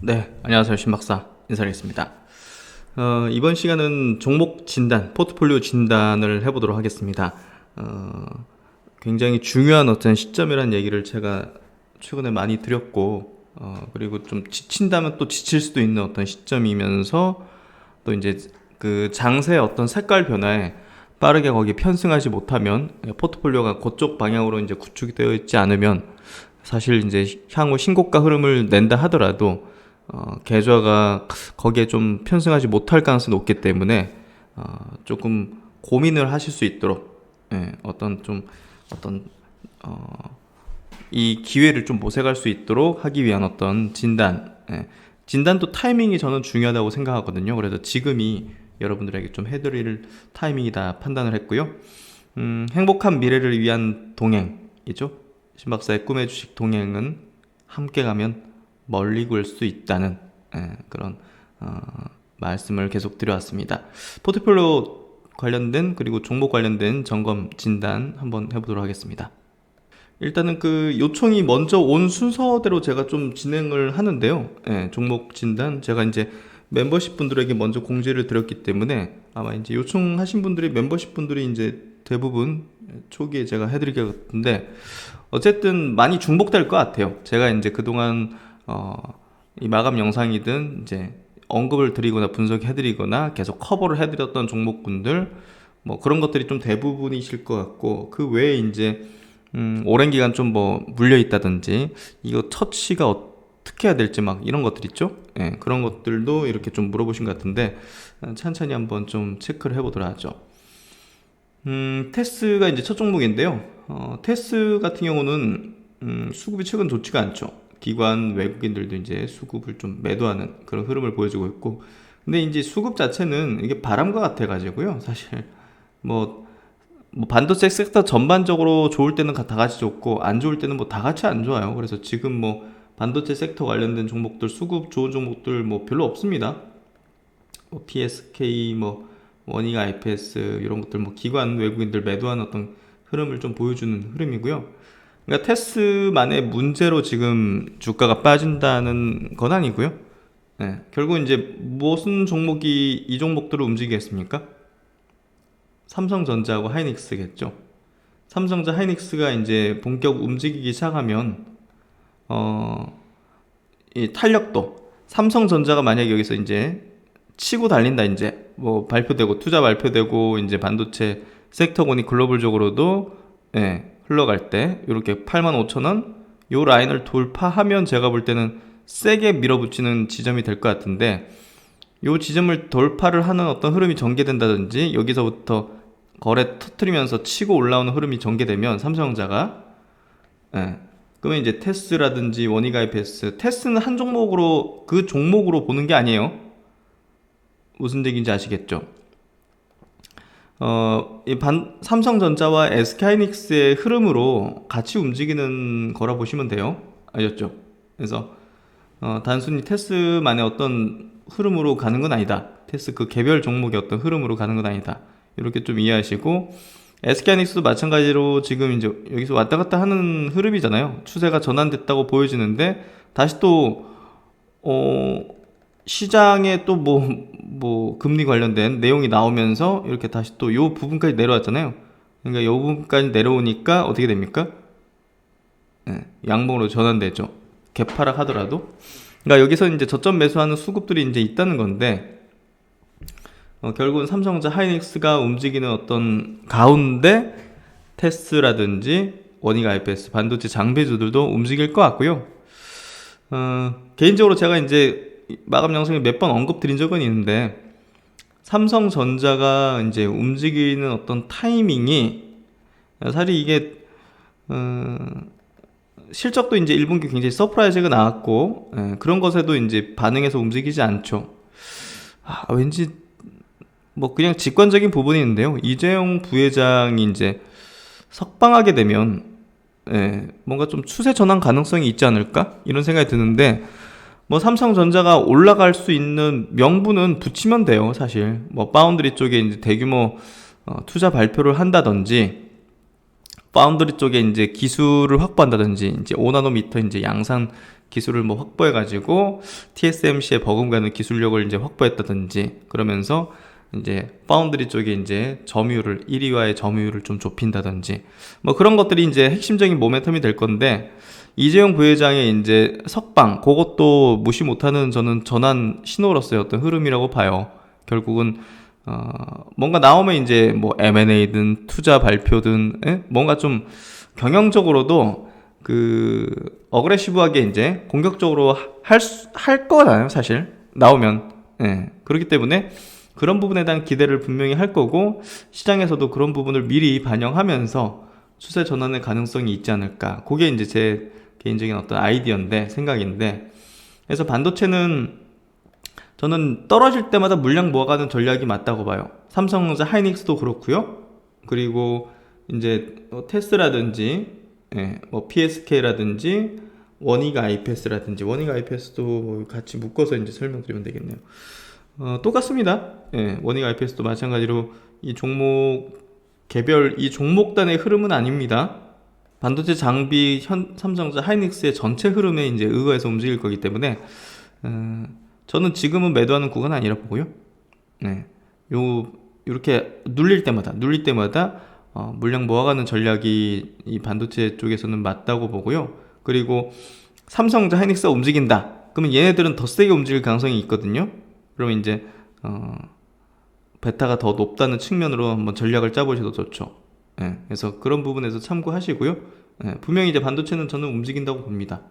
네, 안녕하세요. 신박사 인사드리겠습니다. 이번 시간은 종목 진단, 포트폴리오 진단을 해보도록 하겠습니다. 어, 굉장히 중요한 어떤 시점이라는 얘기를 제가 최근에 많이 드렸고, 그리고 좀 지친다면 또 지칠 수도 있는 어떤 시점이면서 또 이제 그 장세의 어떤 색깔 변화에 빠르게 거기 편승하지 못하면 포트폴리오가 그쪽 방향으로 이제 구축이 되어 있지 않으면 사실 이제 향후 신고가 흐름을 낸다 하더라도 계좌가 거기에 좀 편승하지 못할 가능성이 높기 때문에 조금 고민을 하실 수 있도록 어떤 이 기회를 좀 모색할 수 있도록 하기 위한 어떤 진단, 진단도 타이밍이 저는 중요하다고 생각하거든요. 그래서 지금이 여러분들에게 좀 해드릴 타이밍이다 판단을 했고요. 행복한 미래를 위한 동행이죠. 신박사의 꿈의 주식 동행은 함께 가면 멀리 굴 수 있다는 그런 말씀을 계속 드려왔습니다. 포트폴리오 관련된 그리고 종목 관련된 점검 진단 한번 해보도록 하겠습니다. 일단은 그 요청이 먼저 온 순서대로 제가 좀 진행을 하는데요. 종목 진단 제가 이제 멤버십 분들에게 먼저 공지를 드렸기 때문에 아마 이제 요청하신 분들이 멤버십 분들이 이제 대부분 초기에 제가 해드리겠는데 어쨌든 많이 중복될 것 같아요. 제가 이제 그동안 이 마감 영상이든 이제 언급을 드리거나 분석해드리거나 계속 커버를 해드렸던 종목군들 뭐 그런 것들이 좀 대부분이실 것 같고 그 외에 이제 오랜 기간 좀 뭐 물려 있다든지 이거 처치가 어떻게 해야 될지 막 이런 것들 있죠. 그런 것들도 이렇게 좀 물어보신 것 같은데 천천히 한번 좀 체크를 해보도록 하죠. 테스가 이제 첫 종목인데요. 테스 같은 경우는 수급이 최근 좋지가 않죠. 기관 외국인들도 이제 수급을 좀 매도하는 그런 흐름을 보여주고 있고, 근데 이제 수급 자체는 이게 바람과 같아 가지고요. 사실 뭐 반도체 섹터 전반적으로 좋을 때는 다 같이 좋고 안 좋을 때는 뭐 다 같이 안 좋아요. 그래서 지금 뭐 반도체 섹터 관련된 종목들 수급 좋은 종목들 뭐 별로 없습니다. 뭐 PSK 뭐 원익 IPS 이런 것들 뭐 기관 외국인들 매도하는 어떤 흐름을 좀 보여주는 흐름이고요. 그러니까 테스만의 문제로 지금 주가가 빠진다는 건 아니고요. 결국 이제 무슨 종목이 이 종목들을 움직이겠습니까? 삼성전자하고 하이닉스겠죠. 삼성전자 하이닉스가 이제 본격 움직이기 시작하면 이 탄력도 삼성전자가 만약에 여기서 이제 치고 달린다 이제 뭐 발표되고 투자 발표되고 이제 반도체 섹터군이 글로벌적으로도 흘러갈 때 이렇게 85,000원 요 라인을 돌파하면 제가 볼 때는 세게 밀어붙이는 지점이 될 것 같은데 요 지점을 돌파를 하는 어떤 흐름이 전개된다든지 여기서부터 거래 터트리면서 치고 올라오는 흐름이 전개되면 삼성전자가 그러면 이제 테스라든지 원익 IPS 테스는 한 종목으로 그 종목으로 보는 게 아니에요. 무슨 얘기인지 아시겠죠? 삼성전자와 SK하이닉스의 흐름으로 같이 움직이는 거라 보시면 돼요. 알겠죠? 그래서 단순히 테스만의 어떤 흐름으로 가는 건 아니다. 테스 그 개별 종목의 어떤 흐름으로 가는 건 아니다. 이렇게 좀 이해하시고 SK하이닉스도 마찬가지로 지금 이제 여기서 왔다 갔다 하는 흐름이잖아요. 추세가 전환됐다고 보여지는데 다시 또 시장에 또 뭐 금리 관련된 내용이 나오면서 이렇게 다시 또 요 부분까지 내려왔잖아요. 그러니까 요 부분까지 내려오니까 어떻게 됩니까? 양봉으로 전환되죠. 개파락 하더라도. 그러니까 여기서 이제 저점 매수하는 수급들이 이제 있다는 건데 결국은 삼성전자 하이닉스가 움직이는 어떤 가운데 테스라든지 원익 IPS 반도체 장비주들도 움직일 것 같고요. 개인적으로 제가 이제 마감 영상에 몇 번 언급 드린 적은 있는데 삼성전자가 이제 움직이는 어떤 타이밍이 사실 이게 실적도 이제 1분기 굉장히 서프라이즈가 나왔고 그런 것에도 이제 반응해서 움직이지 않죠. 왠지 뭐 그냥 직관적인 부분인데요. 이재용 부회장이 이제 석방하게 되면 뭔가 좀 추세 전환 가능성이 있지 않을까 이런 생각이 드는데 뭐 삼성전자가 올라갈 수 있는 명분은 붙이면 돼요. 사실 뭐 파운드리 쪽에 이제 대규모 투자 발표를 한다든지 파운드리 쪽에 이제 기술을 확보한다든지 이제 5나노미터 이제 양산 기술을 뭐 확보해가지고 TSMC에 버금가는 기술력을 이제 확보했다든지 그러면서 이제 파운드리 쪽에 이제 점유율을 1위와의 점유율을 좀 좁힌다든지 뭐 그런 것들이 이제 핵심적인 모멘텀이 될 건데 이재용 부회장의 이제 석방 그것도 무시 못하는 저는 전환 신호로서의 어떤 흐름이라고 봐요. 결국은 뭔가 나오면 이제 뭐 M&A든 투자 발표든 뭔가 좀 경영적으로도 그 어그레시브하게 이제 공격적으로 할 거잖아요, 사실 나오면. 그렇기 때문에 그런 부분에 대한 기대를 분명히 할 거고 시장에서도 그런 부분을 미리 반영하면서 추세 전환의 가능성이 있지 않을까. 그게 이제 제 개인적인 어떤 아이디어인데 생각인데 그래서 반도체는 저는 떨어질 때마다 물량 모아가는 전략이 맞다고 봐요. 삼성전자 하이닉스도 그렇고요. 그리고 이제 테스라든지 뭐 PSK라든지 원익 IPS라든지 원익 IPS도 같이 묶어서 이제 설명드리면 되겠네요. 똑같습니다. 원익 IPS도 마찬가지로 이 종목 개별 이 종목단의 흐름은 아닙니다. 반도체 장비 삼성전자 하이닉스의 전체 흐름에 이제 의거해서 움직일 거기 때문에 저는 지금은 매도하는 구간은 아니라 보고요. 이렇게 눌릴 때마다 물량 모아가는 전략이 이 반도체 쪽에서는 맞다고 보고요. 그리고 삼성전자 하이닉스가 움직인다. 그러면 얘네들은 더 세게 움직일 가능성이 있거든요. 그러면 이제 베타가 더 높다는 측면으로 한번 전략을 짜보셔도 좋죠. 그래서 그런 부분에서 참고하시고요. 분명히 이제 반도체는 저는 움직인다고 봅니다.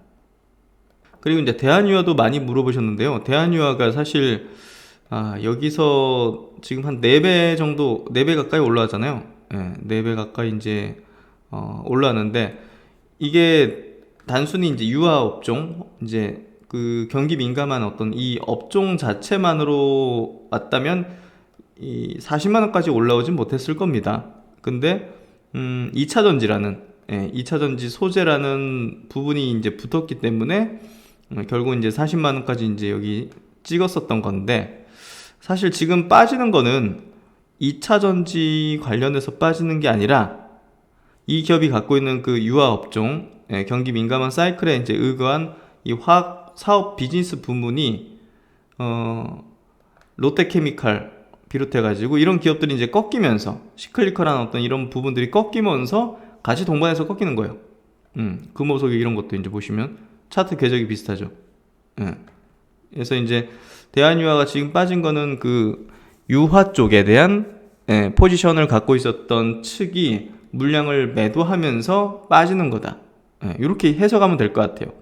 그리고 이제 대한유화도 많이 물어보셨는데요. 대한유화가 사실 여기서 지금 한 4배 정도, 4배 가까이 올라왔잖아요. 4배 가까이 이제 올라왔는데 이게 단순히 이제 유화 업종, 이제 그 경기 민감한 어떤 이 업종 자체만으로 왔다면 이 40만 원까지 올라오진 못했을 겁니다. 근데 2차전지라는 2차전지 소재라는 부분이 이제 붙었기 때문에 결국 이제 40만 원까지 이제 여기 찍었었던 건데 사실 지금 빠지는 거는 2차전지 관련해서 빠지는 게 아니라 이 기업이 갖고 있는 그 유화 업종 경기 민감한 사이클에 이제 의거한 이 화학 사업 비즈니스 부문이 롯데케미칼 비롯해가지고 이런 기업들이 이제 꺾이면서 시클리컬한 어떤 이런 부분들이 꺾이면서 같이 동반해서 꺾이는 거예요. 금호석유 이런 것도 이제 보시면 차트 궤적이 비슷하죠. 그래서 이제 대한유화가 지금 빠진 거는 그 유화 쪽에 대한 포지션을 갖고 있었던 측이 물량을 매도하면서 빠지는 거다. 이렇게 해석하면 될 것 같아요.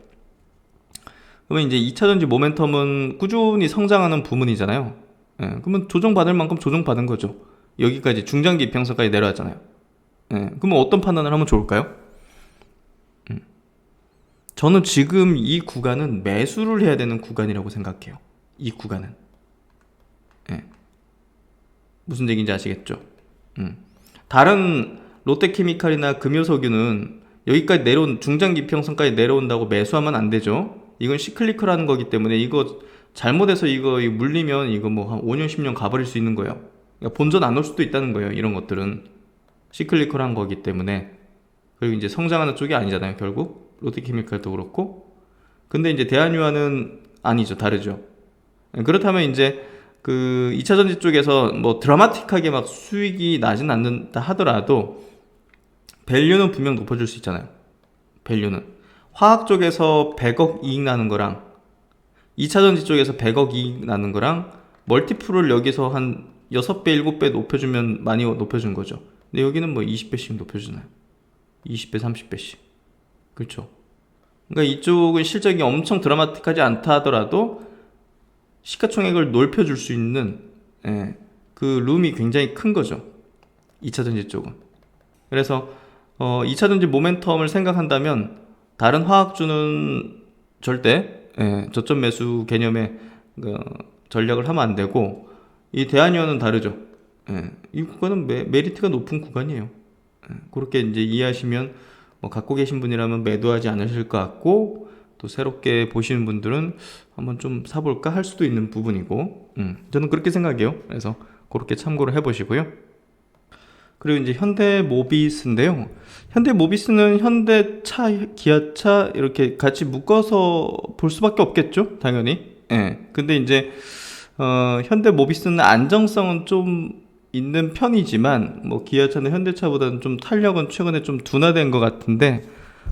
그러면 이제 2차전지 모멘텀은 꾸준히 성장하는 부문이잖아요. 그러면 조정받을 만큼 조정받은 거죠. 여기까지 중장기 이평선까지 내려왔잖아요. 그러면 어떤 판단을 하면 좋을까요? 저는 지금 이 구간은 매수를 해야 되는 구간이라고 생각해요. 이 구간은. 무슨 얘기인지 아시겠죠? 다른 롯데케미칼이나 금요석유는 여기까지 내려온 중장기 이평선까지 내려온다고 매수하면 안 되죠. 이건 시클리컬하는 거기 때문에 이거 잘못해서 이거 물리면 이거 뭐 한 5년 10년 가버릴 수 있는 거예요. 그러니까 본전 안 올 수도 있다는 거예요. 이런 것들은 시클리컬한 거기 때문에. 그리고 이제 성장하는 쪽이 아니잖아요. 결국 롯데케미칼도 그렇고. 근데 이제 대한유화는 아니죠. 다르죠. 그렇다면 이제 그 2차전지 쪽에서 뭐 드라마틱하게 막 수익이 나진 않는다 하더라도 밸류는 분명 높아질 수 있잖아요. 밸류는 화학 쪽에서 100억 이익 나는 거랑 2차전지 쪽에서 100억 이익 나는 거랑 멀티플을 여기서 한 6배, 7배 높여주면 많이 높여준 거죠. 근데 여기는 뭐 20배씩 높여주나요? 20배, 30배씩. 그렇죠. 그러니까 이쪽은 실적이 엄청 드라마틱하지 않다 하더라도 시가총액을 높여줄 수 있는 그 룸이 굉장히 큰 거죠. 2차전지 쪽은. 그래서 2차전지 모멘텀을 생각한다면 다른 화학주는 절대 저점 매수 개념의 전략을 하면 안 되고 이 대한유화는 다르죠. 이 구간은 메리트가 높은 구간이에요. 그렇게 이제 이해하시면 뭐 갖고 계신 분이라면 매도하지 않으실 것 같고 또 새롭게 보시는 분들은 한번 좀 사볼까 할 수도 있는 부분이고 저는 그렇게 생각해요. 그래서 그렇게 참고를 해보시고요. 그리고 이제 현대모비스인데요. 현대모비스는 현대차, 기아차 이렇게 같이 묶어서 볼 수밖에 없겠죠, 당연히. 예. 근데 이제 현대모비스는 안정성은 좀 있는 편이지만 뭐 기아차는 현대차보다는 좀 탄력은 최근에 좀 둔화된 것 같은데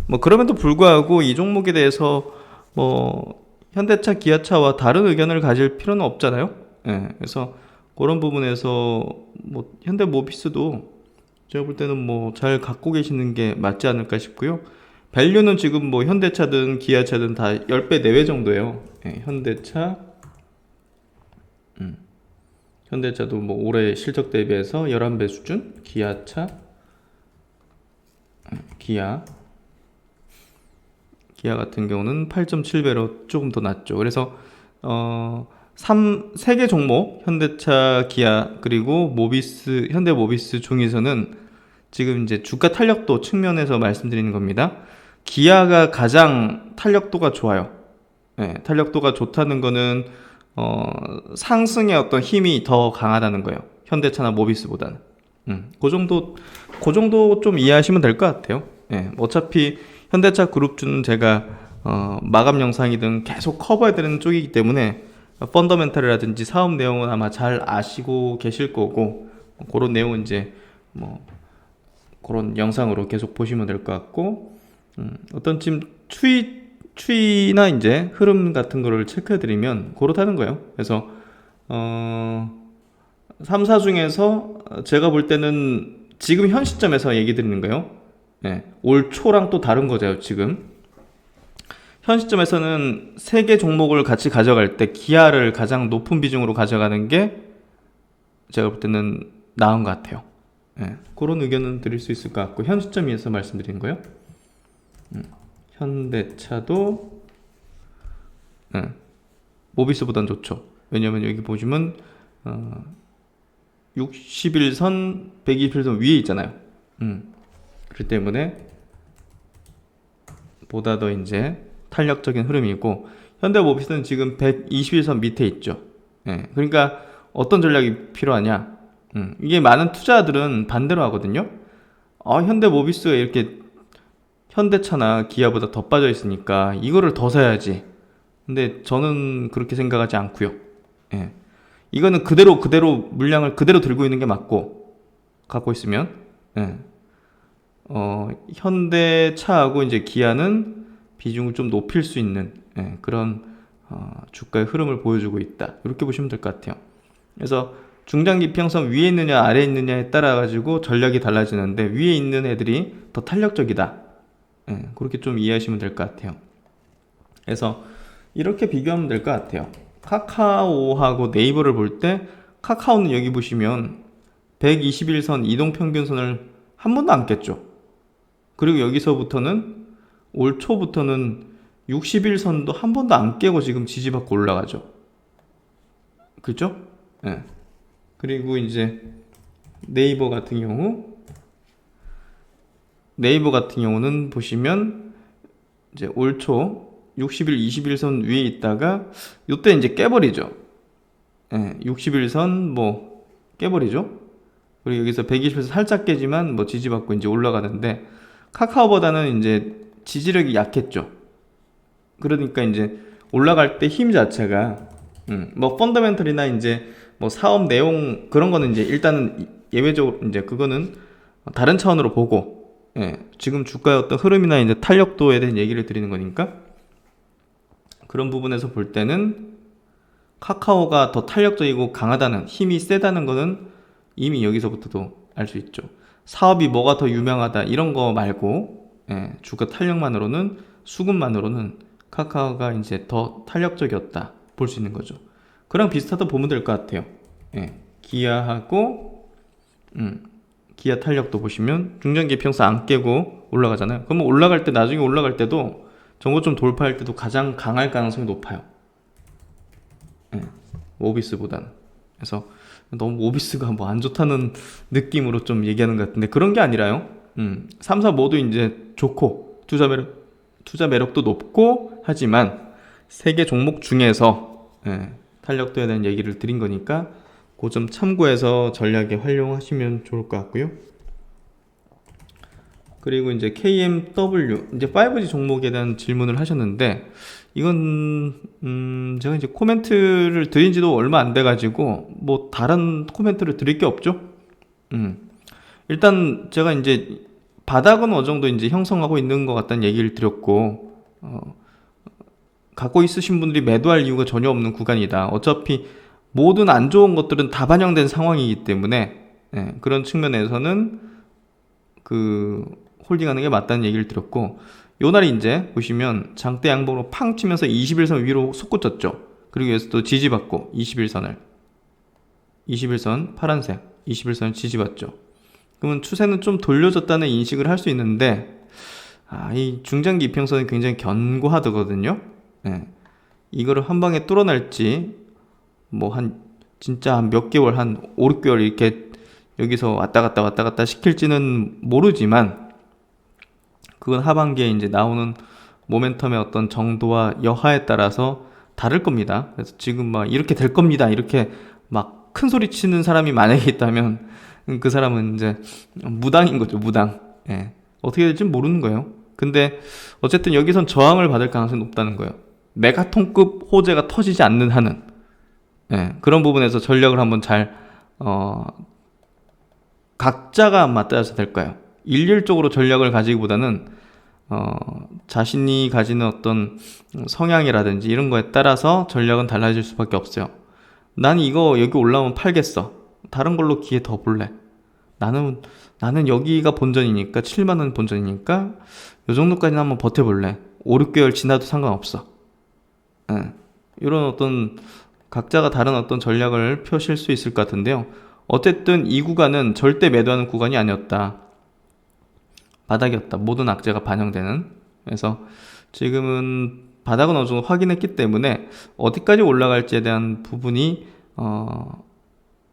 뭐 그럼에도 불구하고 이 종목에 대해서 뭐 현대차, 기아차와 다른 의견을 가질 필요는 없잖아요. 예. 그래서 그런 부분에서 뭐 현대모비스도 제가 볼 때는 뭐 잘 갖고 계시는 게 맞지 않을까 싶고요. 밸류는 지금 뭐 현대차든 기아차든 다 10배 내외 정도예요. 예, 현대차, 현대차도 뭐 올해 실적 대비해서 11배 수준, 기아차, 기아 같은 경우는 8.7배로 조금 더 낮죠. 그래서 3개 종목, 현대차, 기아, 그리고 모비스, 현대모비스 중에서는 지금 이제 주가 탄력도 측면에서 말씀드리는 겁니다. 기아가 가장 탄력도가 좋아요. 네, 탄력도가 좋다는 거는 상승의 어떤 힘이 더 강하다는 거예요. 현대차나 모비스보다는. 그 정도 좀 이해하시면 될 것 같아요. 네, 어차피 현대차 그룹주는 제가 마감 영상이든 계속 커버해드리는 쪽이기 때문에 펀더멘탈이라든지 사업 내용은 아마 잘 아시고 계실 거고 그런 내용은 이제 뭐 그런 영상으로 계속 보시면 될 것 같고 어떤 지금 추이나 이제 흐름 같은 거를 체크해드리면 그렇다는 거예요. 그래서 3사 중에서 제가 볼 때는 지금 현 시점에서 얘기 드리는 거예요. 네, 올 초랑 또 다른 거죠. 지금 현 시점에서는 세 개 종목을 같이 가져갈 때 기아를 가장 높은 비중으로 가져가는 게 제가 볼 때는 나은 것 같아요. 네, 그런 의견은 드릴 수 있을 것 같고 현 시점에서 말씀드린 거예요. 현대차도 모비스보단 좋죠. 왜냐면 여기 보시면 61선, 121선 위에 있잖아요. 그렇기 때문에 보다 더 이제 탄력적인 흐름이고 현대모비스는 지금 121선 밑에 있죠. 예, 그러니까 어떤 전략이 필요하냐? 이게 많은 투자들은 반대로 하거든요. 현대모비스가 이렇게 현대차나 기아보다 더 빠져 있으니까 이거를 더 사야지. 근데 저는 그렇게 생각하지 않고요. 예. 이거는 그대로 물량을 그대로 들고 있는 게 맞고 갖고 있으면 예. 현대차하고 이제 기아는 비중을 좀 높일 수 있는 그런 주가의 흐름을 보여주고 있다. 이렇게 보시면 될 것 같아요. 그래서 중장기 평선 위에 있느냐 아래에 있느냐에 따라 가지고 전략이 달라지는데 위에 있는 애들이 더 탄력적이다. 그렇게 좀 이해하시면 될 것 같아요. 그래서 이렇게 비교하면 될 것 같아요. 카카오하고 네이버를 볼 때 카카오는 여기 보시면 121선 이동평균선을 한 번도 안 깼죠. 그리고 여기서부터는 올 초부터는 61선도 한 번도 안 깨고 지금 지지받고 올라가죠. 그죠? 네. 그리고 이제 네이버 같은 경우는 보시면 이제 올 초 60일, 21선 위에 있다가 이때 이제 깨버리죠. 61선 뭐 깨버리죠. 그리고 여기서 120에서 살짝 깨지만 뭐 지지받고 이제 올라가는데 카카오보다는 이제 지지력이 약했죠. 그러니까 이제 올라갈 때 힘 자체가 뭐 펀더멘털이나 이제 뭐 사업 내용 그런 거는 이제 일단은 예외적으로 이제 그거는 다른 차원으로 보고 지금 주가의 어떤 흐름이나 이제 탄력도에 대한 얘기를 드리는 거니까 그런 부분에서 볼 때는 카카오가 더 탄력적이고 강하다는 힘이 세다는 거는 이미 여기서부터도 알 수 있죠. 사업이 뭐가 더 유명하다 이런 거 말고 주가 탄력만으로는 수급만으로는 카카오가 이제 더 탄력적이었다 볼 수 있는 거죠. 그랑 비슷하다 보면 될 것 같아요. 기아하고 기아 탄력도 보시면 중장기 평선 안 깨고 올라가잖아요. 그러면 올라갈 때 나중에 올라갈 때도 정고점 돌파할 때도 가장 강할 가능성이 높아요. 모비스보다는. 그래서 너무 모비스가 뭐 안 좋다는 느낌으로 좀 얘기하는 것 같은데 그런 게 아니라요. 3사 모두 이제 좋고 투자 매력도 높고 하지만 세 개 종목 중에서 탄력도에 대한 얘기를 드린 거니까 그 점 참고해서 전략에 활용하시면 좋을 것 같고요. 그리고 이제 KMW 이제 5G 종목에 대한 질문을 하셨는데 이건 제가 이제 코멘트를 드린 지도 얼마 안 돼 가지고 뭐 다른 코멘트를 드릴 게 없죠. 일단 제가 이제 바닥은 어느 정도 이제 형성하고 있는 것 같다는 얘기를 드렸고 갖고 있으신 분들이 매도할 이유가 전혀 없는 구간이다. 어차피 모든 안 좋은 것들은 다 반영된 상황이기 때문에 그런 측면에서는 그 홀딩하는 게 맞다는 얘기를 드렸고, 요 날이 이제 보시면 장대 양봉으로 팡 치면서 21선 위로 솟구쳤죠. 그리고 여기서 또 지지받고 21선 파란색 21선 지지받죠. 그러면 추세는 좀 돌려졌다는 인식을 할 수 있는데 이 중장기 이평선이 굉장히 견고하거든요. 이거를 한 방에 뚫어낼지 뭐 진짜 한 몇 개월, 한 5, 6개월 이렇게 여기서 왔다 갔다 시킬지는 모르지만 그건 하반기에 이제 나오는 모멘텀의 어떤 정도와 여하에 따라서 다를 겁니다. 그래서 지금 막 이렇게 될 겁니다, 이렇게 막 큰 소리 치는 사람이 만약에 있다면 그 사람은 이제 무당인 거죠, 무당. 어떻게 될지 모르는 거예요. 근데 어쨌든 여기선 저항을 받을 가능성이 높다는 거예요. 메가톤급 호재가 터지지 않는 한은. 그런 부분에서 전략을 한번 잘 각자가 맞닿아서 될까요? 일률적으로 전략을 가지기보다는 자신이 가지는 어떤 성향이라든지 이런 거에 따라서 전략은 달라질 수밖에 없어요. 난 이거 여기 올라오면 팔겠어. 다른 걸로 기회 더 볼래. 나는 여기가 본전이니까 7만원 본전이니까 요 정도까지는 한번 버텨볼래. 5, 6개월 지나도 상관없어. 이런 어떤 각자가 다른 어떤 전략을 펴실 수 있을 것 같은데요. 어쨌든 이 구간은 절대 매도하는 구간이 아니었다. 바닥이었다. 모든 악재가 반영되는. 그래서 지금은 바닥은 어느 정도 확인했기 때문에 어디까지 올라갈지에 대한 부분이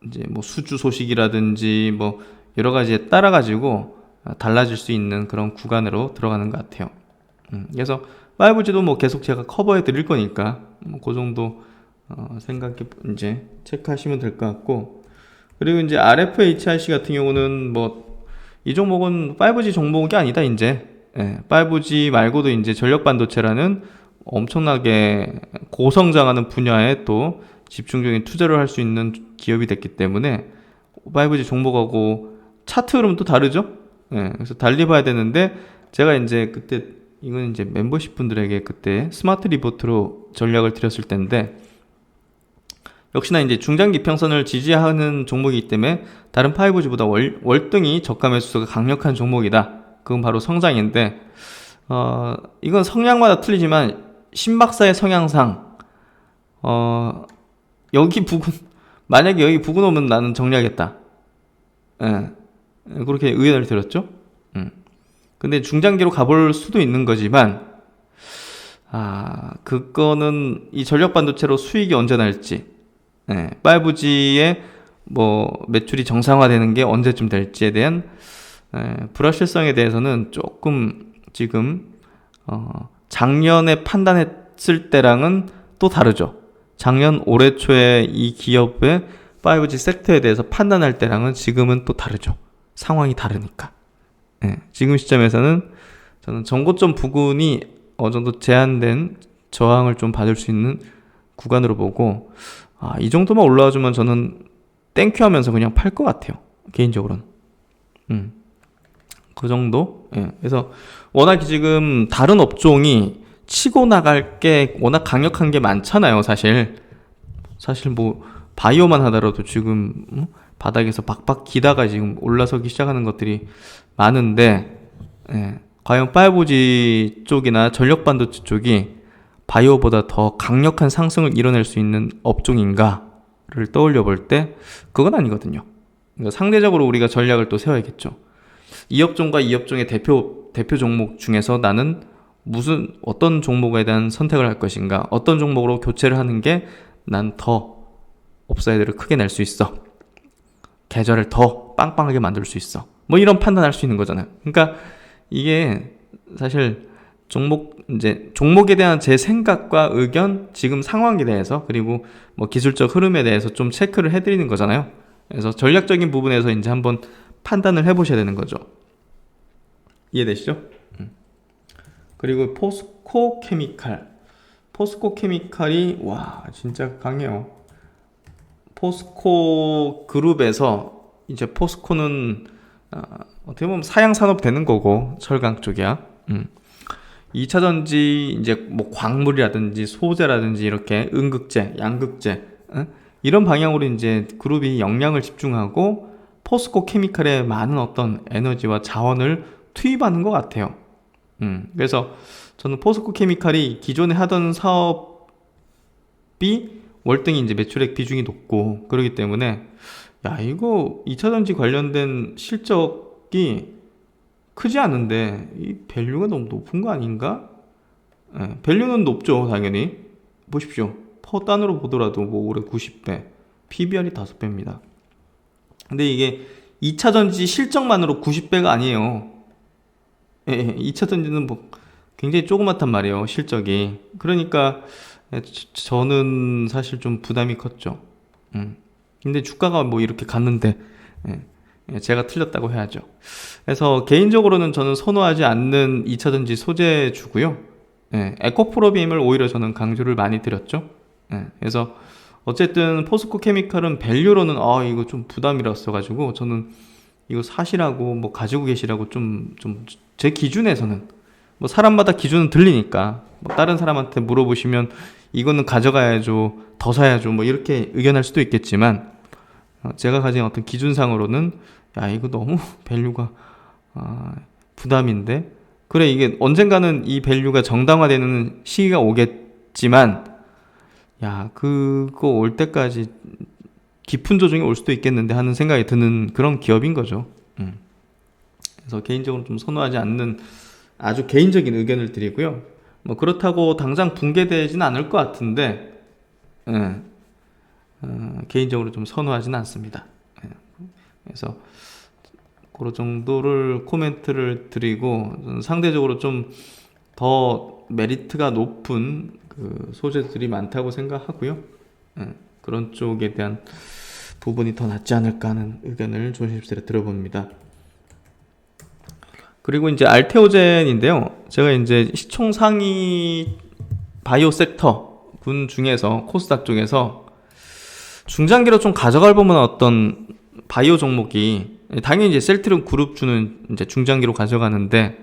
이제 뭐 수주 소식이라든지 뭐 여러 가지에 따라 가지고 달라질 수 있는 그런 구간으로 들어가는 것 같아요. 그래서 5G도 뭐 계속 제가 커버해 드릴 거니까 그 정도 생각해 이제 체크하시면 될 것 같고, 그리고 이제 RFHRC 같은 경우는 뭐 이 종목은 5G 종목이 아니다 이제. 5G 말고도 이제 전력 반도체라는 엄청나게 고성장하는 분야에 또 집중적인 투자를 할 수 있는 기업이 됐기 때문에 5G 종목하고 차트 흐름은 또 다르죠. 그래서 달리 봐야 되는데 제가 이제 그때 이건 이제 멤버십 분들에게 그때 스마트 리포트로 전략을 드렸을 텐데, 역시나 이제 중장기 이평선을 지지하는 종목이기 때문에 다른 5G보다 월등히 저가 매수가 강력한 종목이다. 그건 바로 성장인데 이건 성향마다 틀리지만 신박사의 성향상 여기 부근 만약에 여기 부근 오면 나는 정리하겠다. 그렇게 의견을 드렸죠. 근데 중장기로 가볼 수도 있는 거지만 그거는 이 전력 반도체로 수익이 언제 날지, 5G의 뭐 매출이 정상화되는 게 언제쯤 될지에 대한 불확실성에 대해서는 조금 지금 작년에 판단했을 때랑은 또 다르죠. 작년 올해 초에 이 기업의 5G 섹터에 대해서 판단할 때랑은 지금은 또 다르죠. 상황이 다르니까. 지금 시점에서는 저는 전고점 부근이 어느 정도 제한된 저항을 좀 받을 수 있는 구간으로 보고, 이 정도만 올라와주면 저는 땡큐 하면서 그냥 팔 것 같아요. 개인적으로는. 그 정도? 그래서 워낙 지금 다른 업종이 치고 나갈 게 워낙 강력한 게 많잖아요, 사실 뭐 바이오만 하더라도 지금 바닥에서 박박 기다가 지금 올라서기 시작하는 것들이 많은데, 과연 5G 쪽이나 전력 반도체 쪽이 바이오보다 더 강력한 상승을 이뤄낼 수 있는 업종인가를 떠올려 볼 때 그건 아니거든요. 그러니까 상대적으로 우리가 전략을 또 세워야겠죠. 이 업종과 이 업종의 대표 종목 중에서 나는 어떤 종목에 대한 선택을 할 것인가, 어떤 종목으로 교체를 하는 게 난 더 업사이드를 크게 낼 수 있어, 계좌를 더 빵빵하게 만들 수 있어, 뭐 이런 판단할 수 있는 거잖아요. 그러니까 이게 사실 종목에 대한 제 생각과 의견, 지금 상황에 대해서, 그리고 뭐 기술적 흐름에 대해서 좀 체크를 해드리는 거잖아요. 그래서 전략적인 부분에서 이제 한번 판단을 해보셔야 되는 거죠. 이해되시죠? 그리고 포스코 케미칼. 포스코 케미칼이 와 진짜 강해요. 포스코 그룹에서 이제 포스코는 어떻게 보면 사양산업 되는 거고 철강 쪽이야. 2차 전지 이제 뭐 광물이라든지 소재라든지 이렇게 음극재, 양극재 이런 방향으로 이제 그룹이 역량을 집중하고 포스코 케미칼에 많은 어떤 에너지와 자원을 투입하는 것 같아요. 그래서 저는 포스코 케미칼이 기존에 하던 사업이 월등히 이제 매출액 비중이 높고 그러기 때문에 야 이거 2차 전지 관련된 실적이 크지 않은데 이 밸류가 너무 높은 거 아닌가? 밸류는 높죠 당연히. 보십시오. 퍼 단으로 보더라도 뭐 올해 90배, PBR이 5배입니다. 근데 이게 2차 전지 실적만으로 90배가 아니에요. 2차 전지는 뭐 굉장히 조그맣단 말이에요 실적이. 그러니까 저는 사실 좀 부담이 컸죠. 근데 주가가 뭐 이렇게 갔는데 제가 틀렸다고 해야죠. 그래서 개인적으로는 저는 선호하지 않는 2차 전지 소재주고요. 에코프로빔을 오히려 저는 강조를 많이 드렸죠. 그래서 어쨌든 포스코 케미칼은 밸류로는 이거 좀 부담이랐어 가지고 저는 이거 사시라고 뭐 가지고 계시라고 좀 제 기준에서는 뭐 사람마다 기준은 들리니까 뭐 다른 사람한테 물어보시면 이거는 가져가야죠 더 사야죠 뭐 이렇게 의견할 수도 있겠지만 제가 가진 어떤 기준상으로는 야 이거 너무 밸류가 부담인데 그래 이게 언젠가는 이 밸류가 정당화되는 시기가 오겠지만 야 그거 올 때까지 깊은 조정이 올 수도 있겠는데 하는 생각이 드는 그런 기업인 거죠. 그래서 개인적으로 좀 선호하지 않는 아주 개인적인 의견을 드리고요. 뭐 그렇다고 당장 붕괴되지는 않을 것 같은데 개인적으로 좀 선호하지는 않습니다. 그래서 그런 정도를 코멘트를 드리고 상대적으로 좀 더 메리트가 높은 그 소재들이 많다고 생각하고요. 그런 쪽에 대한 부분이 더 낫지 않을까 하는 의견을 조심스레 들어봅니다. 그리고 이제 알테오젠인데요. 제가 이제 시총 상위 바이오 섹터 군 중에서 코스닥 쪽에서 중장기로 좀 가져갈 만한 어떤 바이오 종목이 당연히 이제 셀트리온 그룹주는 이제 중장기로 가져가는데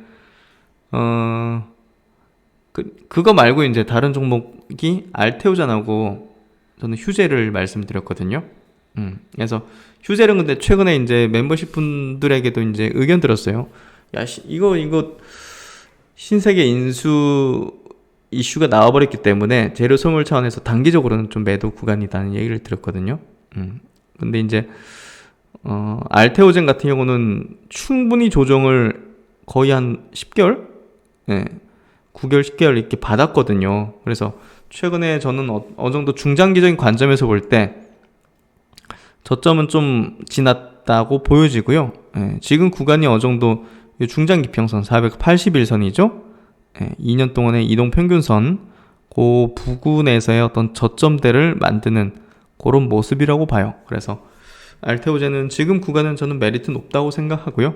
그거 말고 이제 다른 종목이 알테오젠하고 저는 휴젤을 말씀드렸거든요. 그래서 휴젤은 근데 최근에 이제 멤버십 분들에게도 이제 의견 들었어요. 야, 이거 신세계 인수 이슈가 나와버렸기 때문에 재료 소멸 차원에서 단기적으로는 좀 매도 구간이다는 얘기를 들었거든요. 근데 이제 알테오젠 같은 경우는 충분히 조정을 거의 한 10개월? 9개월, 10개월 이렇게 받았거든요. 그래서 최근에 저는 어느 정도 중장기적인 관점에서 볼 때 저점은 좀 지났다고 보여지고요. 지금 구간이 어느 정도 중장기평선 481선이죠. 2년 동안의 이동평균선 그 부근에서의 어떤 저점대를 만드는 그런 모습이라고 봐요. 그래서 알테오젠은 지금 구간은 저는 메리트 높다고 생각하고요.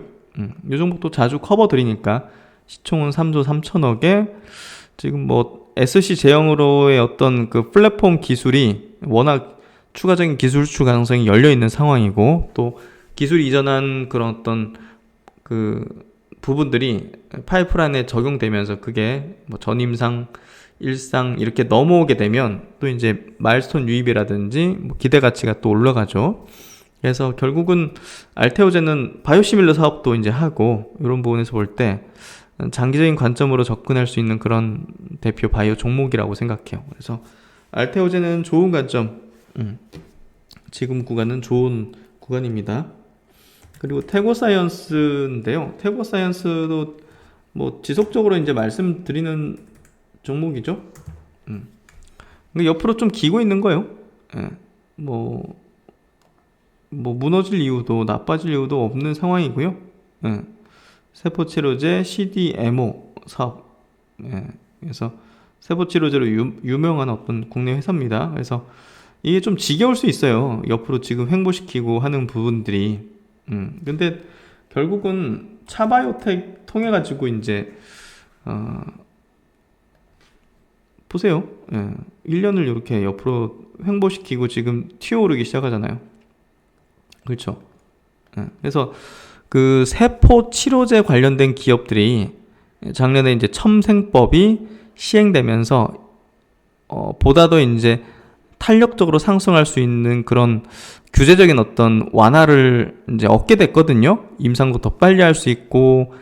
이 종목도 자주 커버 드리니까 시총은 3조 3천억에 지금 뭐 SC 제형으로의 어떤 그 플랫폼 기술이 워낙 추가적인 기술 수출 가능성이 열려 있는 상황이고 또 기술 이전한 그런 어떤 그 부분들이 파이프라인에 적용되면서 그게 뭐 전임상, 일상 이렇게 넘어오게 되면 또 이제 마일스톤 유입이라든지 뭐 기대 가치가 또 올라가죠. 그래서 결국은 알테오젠은 바이오시밀러 사업도 이제 하고 이런 부분에서 볼 때 장기적인 관점으로 접근할 수 있는 그런 대표 바이오 종목이라고 생각해요. 그래서 알테오젠은 좋은 관점, 지금 구간은 좋은 구간입니다. 그리고 태고사이언스인데요. 태고사이언스도 뭐 지속적으로 이제 말씀드리는 종목이죠. 옆으로 좀 기고 있는 거예요. 뭐 무너질 이유도 나빠질 이유도 없는 상황이고요. 세포치료제 CDMO 사업. 그래서 세포치료제로 유명한 어떤 국내 회사입니다. 그래서 이게 좀 지겨울 수 있어요. 옆으로 지금 횡보시키고 하는 부분들이. 근데 결국은 차바이오텍 통해 가지고 이제 보세요. 1년을 이렇게 옆으로 횡보시키고 지금 튀어오르기 시작하잖아요. 그렇죠. 그래서 그 세포 치료제 관련된 기업들이 작년에 이제 첨생법이 시행되면서 보다 더 이제 탄력적으로 상승할 수 있는 그런 규제적인 어떤 완화를 이제 얻게 됐거든요. 임상도 더 빨리 할 수 있고,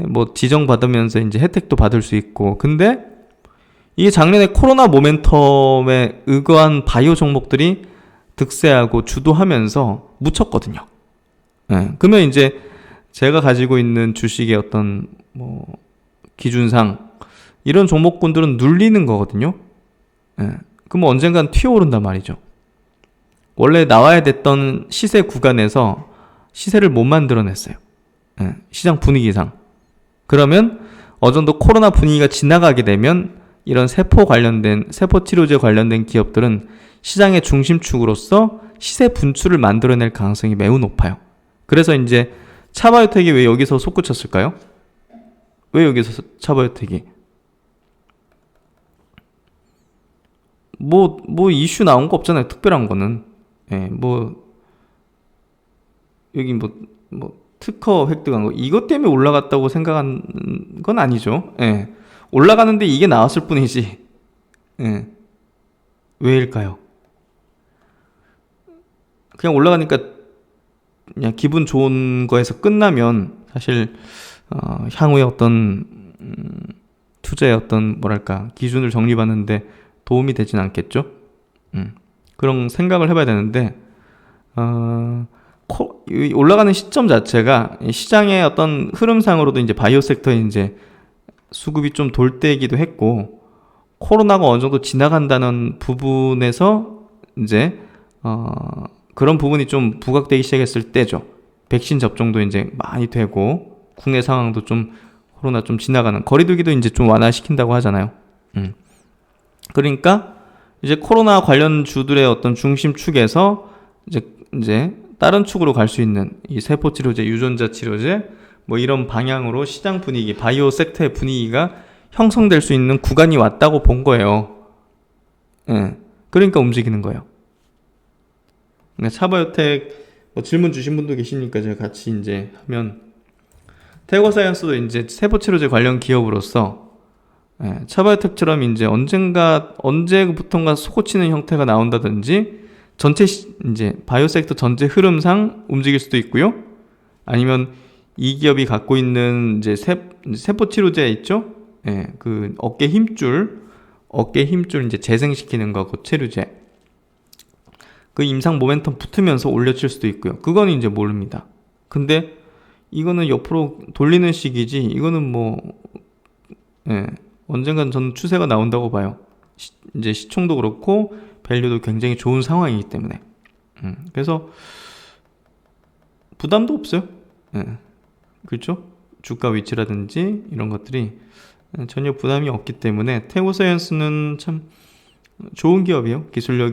뭐 지정 받으면서 이제 혜택도 받을 수 있고. 근데 이게 작년에 코로나 모멘텀에 의거한 바이오 종목들이 득세하고 주도하면서 묻혔거든요. 그러면 이제 제가 가지고 있는 주식의 어떤 뭐 기준상 이런 종목군들은 눌리는 거거든요. 그럼 언젠간 튀어오른단 말이죠. 원래 나와야 됐던 시세 구간에서 시세를 못 만들어냈어요. 시장 분위기상. 그러면 어느 정도 코로나 분위기가 지나가게 되면 이런 세포 치료제 관련된 기업들은 시장의 중심축으로서 시세 분출을 만들어낼 가능성이 매우 높아요. 그래서 이제 차바이오텍이 왜 여기서 솟구쳤을까요? 왜 여기서 차바이오텍이? 뭐 이슈 나온 거 없잖아요. 특별한 거는. 여기 특허 획득한 거 이것 때문에 올라갔다고 생각한 건 아니죠. 올라가는데 이게 나왔을 뿐이지. 왜일까요? 그냥 올라가니까 그냥 기분 좋은 거에서 끝나면 사실 향후에 어떤 투자의 어떤 뭐랄까 기준을 정립하는데 도움이 되진 않겠죠. 그런 생각을 해봐야 되는데 올라가는 시점 자체가 시장의 어떤 흐름상으로도 이제 바이오 섹터에 이제 수급이 좀 돌 때이기도 했고 코로나가 어느 정도 지나간다는 부분에서 이제 그런 부분이 좀 부각되기 시작했을 때죠. 백신 접종도 이제 많이 되고 국내 상황도 좀 코로나 좀 지나가는 거리두기도 이제 좀 완화시킨다고 하잖아요. 그러니까 이제 코로나 관련 주들의 어떤 중심축에서 이제 다른 축으로 갈 수 있는 이 세포 치료제, 유전자 치료제 뭐 이런 방향으로 시장 분위기, 바이오 섹터의 분위기가 형성될 수 있는 구간이 왔다고 본 거예요. 그러니까 움직이는 거예요. 그러니까 차바이오텍 질문 주신 분도 계시니까 제가 같이 이제 하면 태고사이언스도 이제 세포 치료제 관련 기업으로서 차바이오텍처럼 이제 언제부턴가 솟구치는 형태가 나온다든지 전체 이제 바이오 섹터 전체 흐름상 움직일 수도 있고요. 아니면 이 기업이 갖고 있는 이제 세포 치료제 있죠? 그 어깨 힘줄 이제 재생시키는 거고 치료제. 그 임상 모멘텀 붙으면서 올려칠 수도 있고요. 그건 이제 모릅니다. 근데 이거는 옆으로 돌리는 시기지. 이거는 언젠간 저는 추세가 나온다고 봐요. 이제 시총도 그렇고 밸류도 굉장히 좋은 상황이기 때문에. 그래서 부담도 없어요. 그렇죠? 주가 위치라든지 이런 것들이 전혀 부담이 없기 때문에 태고사이언스는 참 좋은 기업이에요. 기술력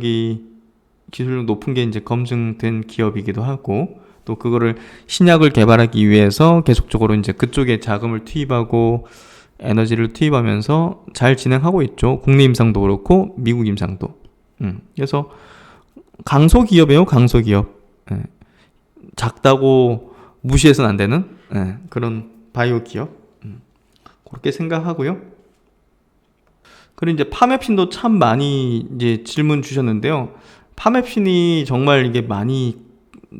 높은 게 이제 검증된 기업이기도 하고 또 그거를 신약을 개발하기 위해서 계속적으로 이제 그쪽에 자금을 투입하고 에너지를 투입하면서 잘 진행하고 있죠. 국내 임상도 그렇고 미국 임상도. 그래서 강소기업이에요. 강소기업. 작다고 무시해서는 안 되는 그런 바이오 기업. 그렇게 생각하고요. 그리고 이제 파맵신도 참 많이 이제 질문 주셨는데요. 파맵신이 정말 이게 많이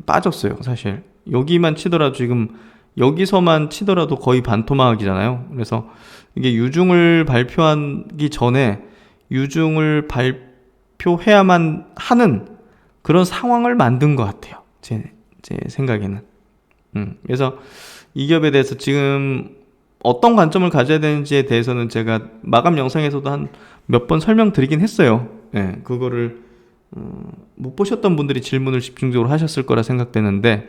빠졌어요. 사실 여기만 치더라도 지금 여기서만 치더라도 거의 반토막이잖아요. 그래서 이게 유중을 발표하기 전에 유중을 발표해야만 하는 그런 상황을 만든 것 같아요. 제 생각에는. 그래서 이 기업에 대해서 지금 어떤 관점을 가져야 되는지에 대해서는 제가 마감 영상에서도 한 몇 번 설명드리긴 했어요. 그거를 못 보셨던 분들이 질문을 집중적으로 하셨을 거라 생각되는데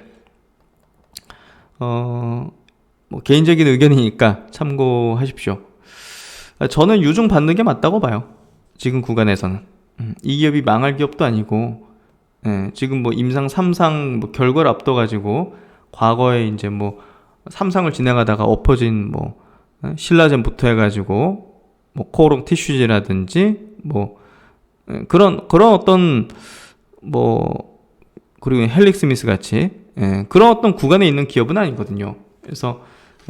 뭐 개인적인 의견이니까 참고하십시오. 저는 유중 받는 게 맞다고 봐요. 지금 구간에서는. 이 기업이 망할 기업도 아니고 지금 뭐 임상 3상 뭐 결과를 앞둬가지고 과거에 이제 뭐 삼상을 진행하다가 엎어진 뭐 신라젠부터 해가지고 뭐 코오롱 티슈즈라든지 뭐 그런 어떤 뭐 그리고 헬릭 스미스 같이 그런 어떤 구간에 있는 기업은 아니거든요. 그래서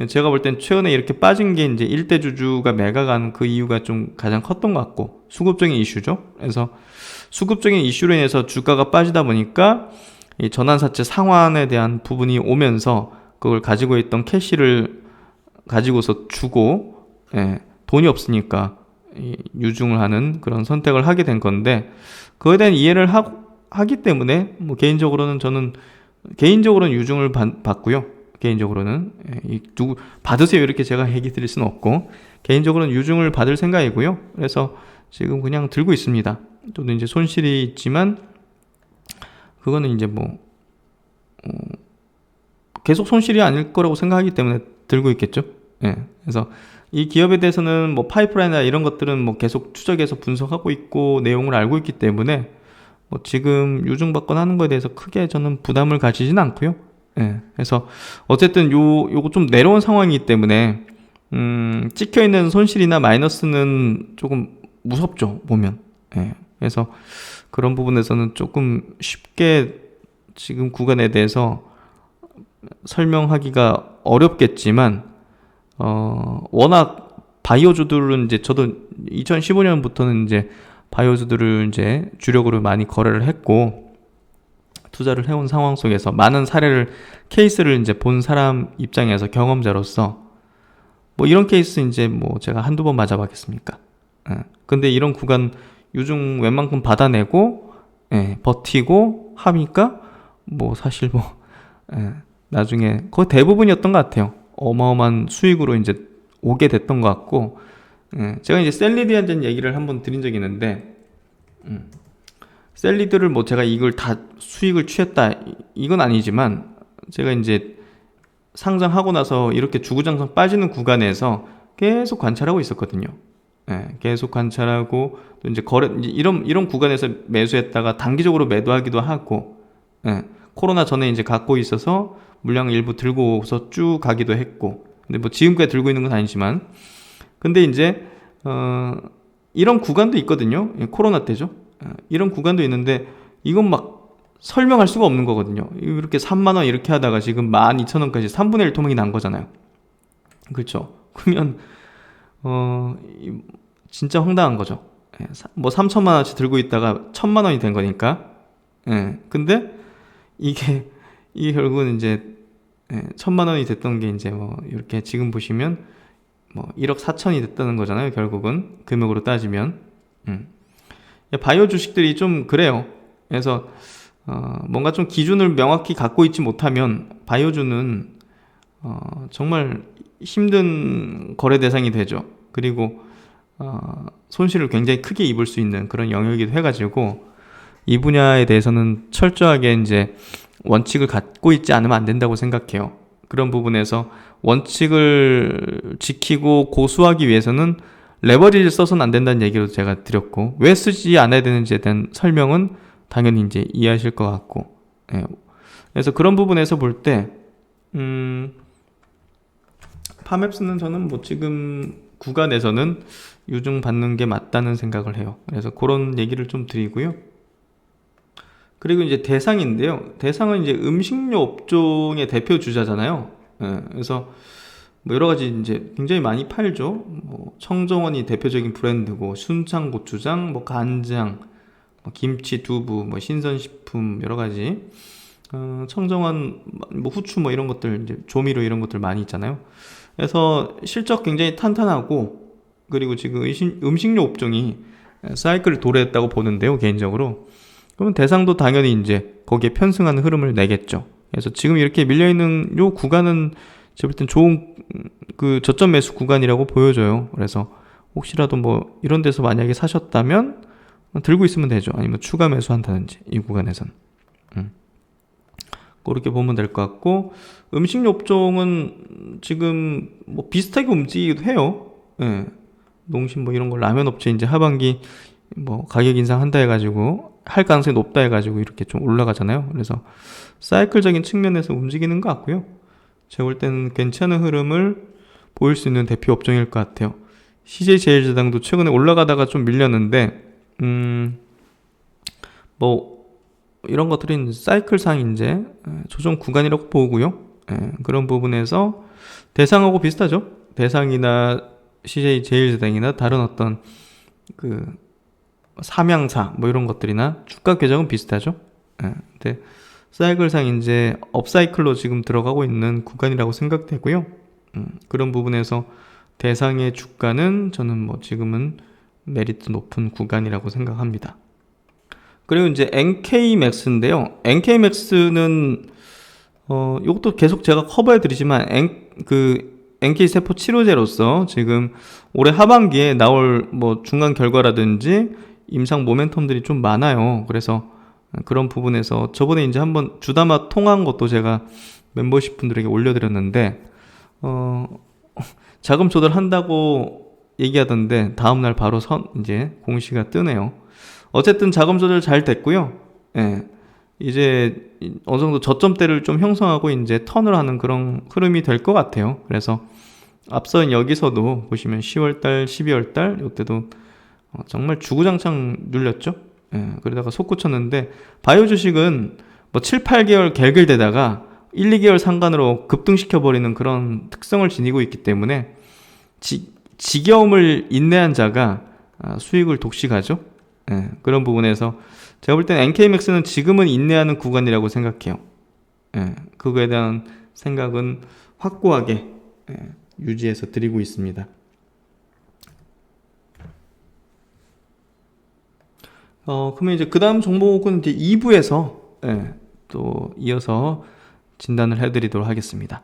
제가 볼 땐 최근에 이렇게 빠진 게 이제 일대주주가 매각한 그 이유가 좀 가장 컸던 것 같고, 수급적인 이슈죠. 그래서 수급적인 이슈로 인해서 주가가 빠지다 보니까 이 전환사채 상환에 대한 부분이 오면서 그걸 가지고 있던 캐시를 가지고서 주고 돈이 없으니까 유증을 하는 그런 선택을 하게 된 건데, 그거에 대한 이해를 하기 때문에 뭐 저는 개인적으로는 유증을 받고요. 개인적으로는 누구 받으세요 이렇게 제가 얘기 드릴 수는 없고, 개인적으로는 유증을 받을 생각이고요. 그래서 지금 그냥 들고 있습니다. 또 이제 손실이 있지만 그거는 이제 뭐 계속 손실이 아닐 거라고 생각하기 때문에 들고 있겠죠. 그래서 이 기업에 대해서는 뭐 파이프라인이나 이런 것들은 뭐 계속 추적해서 분석하고 있고 내용을 알고 있기 때문에 뭐 지금 유증받거나 하는 거에 대해서 크게 저는 부담을 가지진 않고요. 그래서 어쨌든 요거 좀 내려온 상황이기 때문에 찍혀있는 손실이나 마이너스는 조금 무섭죠, 보면. 그래서 그런 부분에서는 조금 쉽게 지금 구간에 대해서 설명하기가 어렵겠지만, 워낙 바이오주들은 이제 저도 2015년부터는 이제 바이오주들을 이제 주력으로 많이 거래를 했고, 투자를 해온 상황 속에서 많은 케이스를 이제 본 사람 입장에서 경험자로서 뭐 이런 케이스 이제 뭐 제가 한두 번 맞아봤겠습니까? 근데 이런 구간 유증 웬만큼 받아내고 버티고 하니까 뭐 사실 뭐 나중에 거의 대부분이었던 것 같아요. 어마어마한 수익으로 이제 오게 됐던 것 같고, 제가 이제 셀리드에 대한 얘기를 한번 드린 적이 있는데, 셀리드를 뭐 제가 이걸 다 수익을 취했다 이건 아니지만, 제가 이제 상장하고 나서 이렇게 주구장창 빠지는 구간에서 계속 관찰하고 있었거든요. 계속 관찰하고 또 이제 이런 구간에서 매수했다가 단기적으로 매도하기도 하고, 코로나 전에 이제 갖고 있어서 물량을 일부 들고서 쭉 가기도 했고, 근데 뭐 지금까지 들고 있는 건 아니지만, 근데 이제 이런 구간도 있거든요. 코로나 때죠. 이런 구간도 있는데 이건 막 설명할 수가 없는 거거든요. 이렇게 3만원 이렇게 하다가 지금 12,000원까지 3분의 1 토막이 난 거잖아요. 그렇죠. 그러면 진짜 황당한 거죠. 뭐 3천만원치 들고 있다가 1,000만원이 된 거니까. 근데 이게 결국은 이제 1,000만원이 됐던 게 이제 뭐 이렇게 지금 보시면 뭐 1억 4천이 됐다는 거잖아요. 결국은 금액으로 따지면. 바이오 주식들이 좀 그래요. 그래서 뭔가 좀 기준을 명확히 갖고 있지 못하면 바이오주는 정말 힘든 거래 대상이 되죠. 그리고 손실을 굉장히 크게 입을 수 있는 그런 영역이기도 해가지고, 이 분야에 대해서는 철저하게 이제 원칙을 갖고 있지 않으면 안 된다고 생각해요. 그런 부분에서 원칙을 지키고 고수하기 위해서는 레버리지를 써서는 안 된다는 얘기로 제가 드렸고, 왜 쓰지 않아야 되는지에 대한 설명은 당연히 이제 이해하실 것 같고, 그래서 그런 부분에서 볼 때 파맵스는 저는 뭐 지금 구간에서는 유증 받는 게 맞다는 생각을 해요. 그래서 그런 얘기를 좀 드리고요. 그리고 이제 대상인데요. 대상은 이제 음식료 업종의 대표 주자잖아요. 그래서 뭐 여러 가지 이제 굉장히 많이 팔죠. 뭐 청정원이 대표적인 브랜드고, 순창 고추장, 뭐 간장, 뭐 김치, 두부, 뭐 신선식품 여러 가지. 청정원, 뭐 후추 뭐 이런 것들, 이제 조미료 이런 것들 많이 있잖아요. 그래서 실적 굉장히 탄탄하고, 그리고 지금 음식료 업종이 사이클을 도래했다고 보는데요, 개인적으로. 그러면 대상도 당연히 이제 거기에 편승하는 흐름을 내겠죠. 그래서 지금 이렇게 밀려있는 요 구간은 제가 볼 땐 좋은 그 저점 매수 구간이라고 보여져요. 그래서 혹시라도 뭐 이런 데서 만약에 사셨다면 들고 있으면 되죠. 아니면 추가 매수한다든지 이 구간에선. 그렇게 보면 될 것 같고, 음식료 업종은 지금 뭐 비슷하게 움직이기도 해요. 농심 뭐 이런 거 라면 업체 이제 하반기 뭐 가격 인상한다 해가지고 할 가능성이 높다 해가지고 이렇게 좀 올라가잖아요. 그래서 사이클적인 측면에서 움직이는 것 같고요. 제가 볼 때는 괜찮은 흐름을 보일 수 있는 대표 업종일 것 같아요. CJ제일제당도 최근에 올라가다가 좀 밀렸는데 뭐 이런 것들은 사이클상 이제 조정 구간이라고 보고요. 그런 부분에서 대상하고 비슷하죠. 대상이나 CJ제일제당이나 다른 어떤 그 삼양사 뭐 이런 것들이나 주가 궤적은 비슷하죠. 근데 사이클상 이제 업사이클로 지금 들어가고 있는 구간이라고 생각되고요. 그런 부분에서 대상의 주가는 저는 뭐 지금은 메리트 높은 구간이라고 생각합니다. 그리고 이제 NK맥스인데요. NK맥스는 이것도 계속 제가 커버해 드리지만 NK세포 치료제로서 지금 올해 하반기에 나올 뭐 중간 결과라든지 임상 모멘텀들이 좀 많아요. 그래서 그런 부분에서 저번에 이제 한번 주담아 통한 것도 제가 멤버십 분들에게 올려드렸는데 자금 조달한다고 얘기하던데 다음날 바로 이제 공시가 뜨네요. 어쨌든 자금 조달 잘 됐고요. 이제 어느 정도 저점대를 좀 형성하고 이제 턴을 하는 그런 흐름이 될 것 같아요. 그래서 앞서 여기서도 보시면 10월달, 12월달 이때도 정말 주구장창 눌렸죠. 그러다가 솟구쳤는데 바이오 주식은 뭐 7, 8개월 갤글대다가 1, 2개월 상간으로 급등시켜버리는 그런 특성을 지니고 있기 때문에 지겨움을 인내한 자가 수익을 독식하죠. 그런 부분에서 제가 볼 때는 NK맥스는 지금은 인내하는 구간이라고 생각해요. 그거에 대한 생각은 확고하게 유지해서 드리고 있습니다. 그러면 이제 그 다음 종목은 이제 2부에서 또 이어서 진단을 해드리도록 하겠습니다.